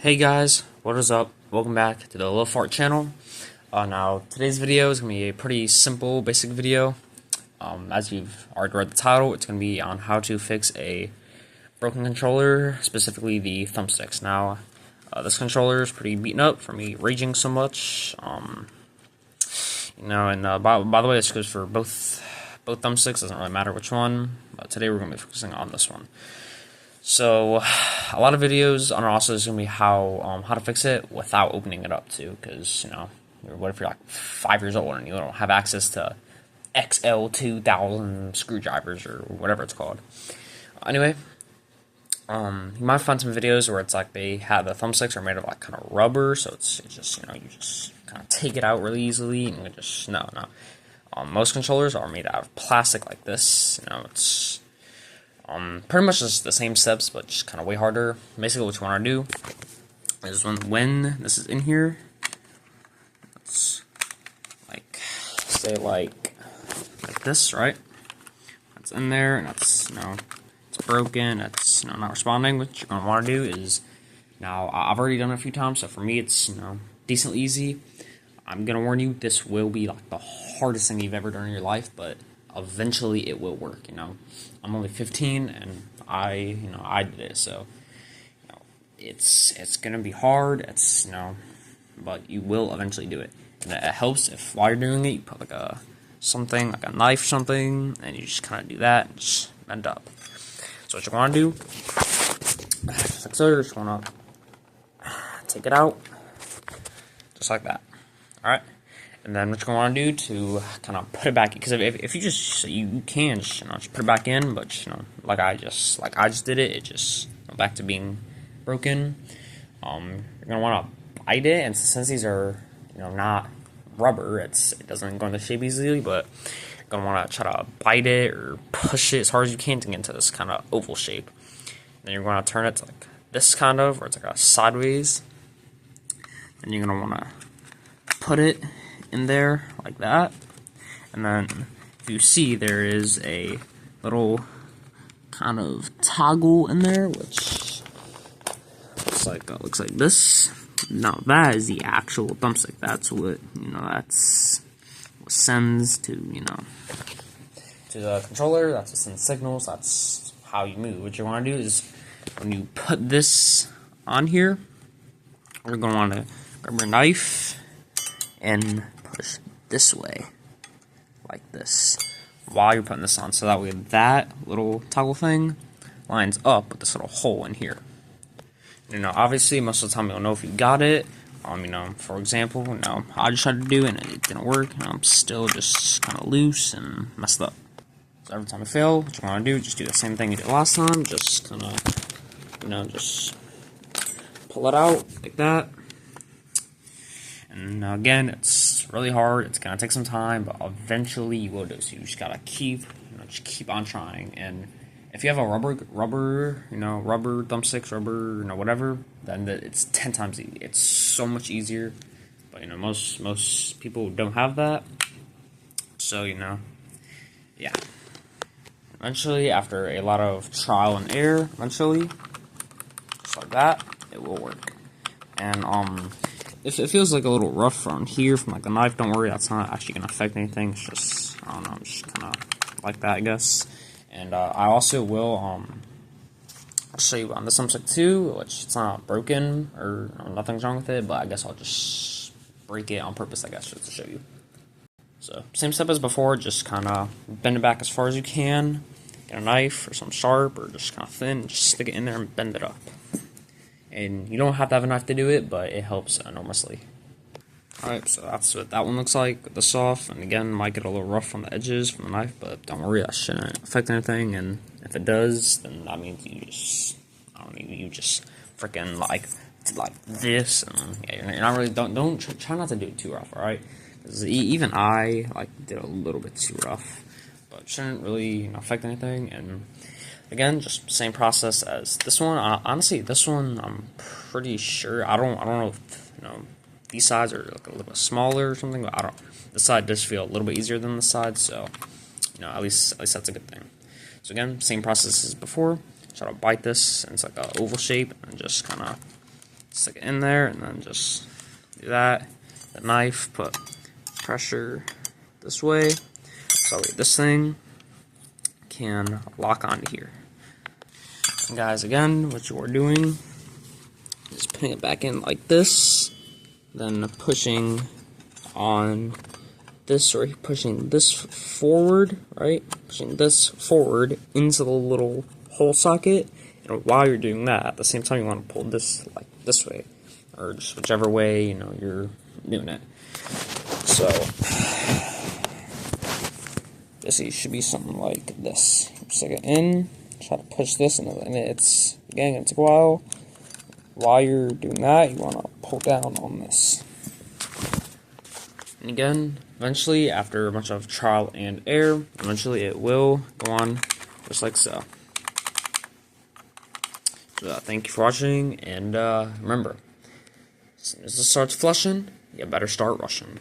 Hey guys, what is up? Welcome back to the Little Fart channel. Now, today's video is going to be a pretty simple, basic video. As you've already read the title, it's going to be on how to fix a broken controller, specifically the thumbsticks. Now, this controller is pretty beaten up from me raging so much. And by the way, this goes for both thumbsticks. Doesn't really matter which one. But today we're going to be focusing on this one. So, a lot of videos on also is going to be how to fix it without opening it up too, because, what if you're like 5 years old and you don't have access to XL2000 screwdrivers or whatever it's called. Anyway, you might find some videos where it's like they have the thumbsticks are made of like kind of rubber, so it's just, you just kind of take it out really easily, and you just, no. Most controllers are made out of plastic like this, it's pretty much just the same steps, but just kind of way harder. Basically, what you want to do is when this is in here, let's say like this, right? That's in there, and that's it's broken. It's not responding. What you're gonna want to do is I've already done it a few times, so for me it's decently easy. I'm gonna warn you, this will be like the hardest thing you've ever done in your life, but eventually it will work. I'm only 15 and I did it, so it's gonna be hard. It's but you will eventually do it, and it helps if while you're doing it you put like a knife or something, and you just kind of do that and just bend up. So what you want to do, just like so, you just want to take it out just like that. All right. And then what you're going to want to do to kind of put it back, because if you just, you can just put it back in, but like I just did it, it just went back to being broken. You're going to want to bite it, and since these are not rubber, it doesn't go into shape easily, but you're going to want to try to bite it or push it as hard as you can to get into this kind of oval shape. Then you're going to turn it to like this kind of, where it's like a sideways. Then you're going to want to put it in there like that, and then if you see, there is a little kind of toggle in there, which looks like this. Now that is the actual thumbstick. That's what that's what sends to to the controller. That's what sends signals. That's how you move. What you want to do is when you put this on here, you're going to want to grab your knife and push this way, like this, while you're putting this on, so that way that little toggle thing lines up with this little hole in here. Obviously, most of the time you'll know if you got it. For example, I just tried to do it and it didn't work, and I'm still just kind of loose and messed up. So every time you fail, what you want to do, just do the same thing you did last time. Just kind of, just pull it out like that. And again, it's really hard. It's gonna take some time, but eventually you will do. So you just gotta keep on trying. And if you have a rubber thumbsticks, whatever, then it's 10 times easy. It's so much easier. But most people don't have that. So yeah. Eventually, after a lot of trial and error, just like that, it will work. And if it feels like a little rough on here from like the knife, don't worry, that's not actually going to affect anything. It's just, I don't know, just kind of like that, I guess. And I also will I'll show you on this thumbstick too, which it's not broken or nothing's wrong with it, but I guess I'll just break it on purpose, I guess, just to show you. So same step as before, just kind of bend it back as far as you can, get a knife or something sharp or just kind of thin, just stick it in there and bend it up. And you don't have to have a knife to do it, but it helps enormously. Alright, so that's what that one looks like with the soft. And again, might get a little rough on the edges from the knife, but don't worry, that shouldn't affect anything. And if it does, then that means you just freaking like this. And yeah, you're not really, don't try not to do it too rough, alright? Because even I did a little bit too rough, but it shouldn't really affect anything. And again, just same process as this one. Honestly, this one I'm pretty sure. I don't know if these sides are like a little bit smaller or something, but I don't. This side does feel a little bit easier than this side, so at least that's a good thing. So again, same process as before. Try to bite this, and it's like an oval shape, and just kind of stick it in there, and then just do that. The knife, put pressure this way, so this thing can lock onto here. And guys, again, what you are doing is putting it back in like this, then pushing on this, or pushing this forward, right? Pushing this forward into the little hole socket, and while you're doing that, at the same time, you want to pull this like this way, or just whichever way you're doing it. So this should be something like this. Stick it in, try to push this, and it's again gonna take a while. While you're doing that, you want to pull down on this. And again, eventually, after a bunch of trial and error, eventually it will go on just like so. So thank you for watching, and remember, as soon as it starts flushing, you better start rushing.